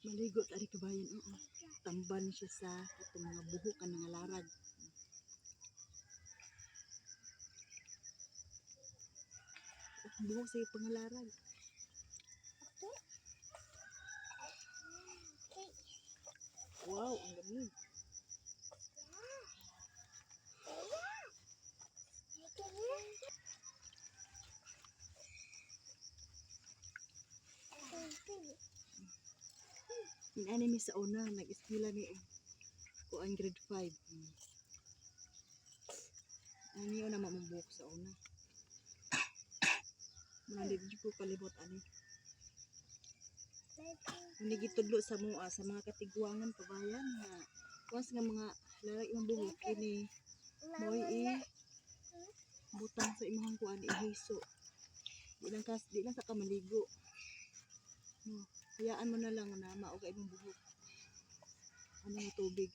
Maligo tari kabayan. Oo. Tamban siya sa katong mga buhok ka nga larag. Buhok sa pangalarag. Wow, ang lamig. Inani mi sa una, nag-eskwela ni ko ang grade 5. Ani yun na mamubuk sa una. Mga di ko kalibot ani. Hindi gitudlo sa mua sa mga katigwangan kabayan nga was nga mga lalaki ng buhok kini moy butang sa imong kuan ihiso. Di lang sa kamaligo. No, hayaan mo na lang na mauga imong buhok. Ano nga tubig.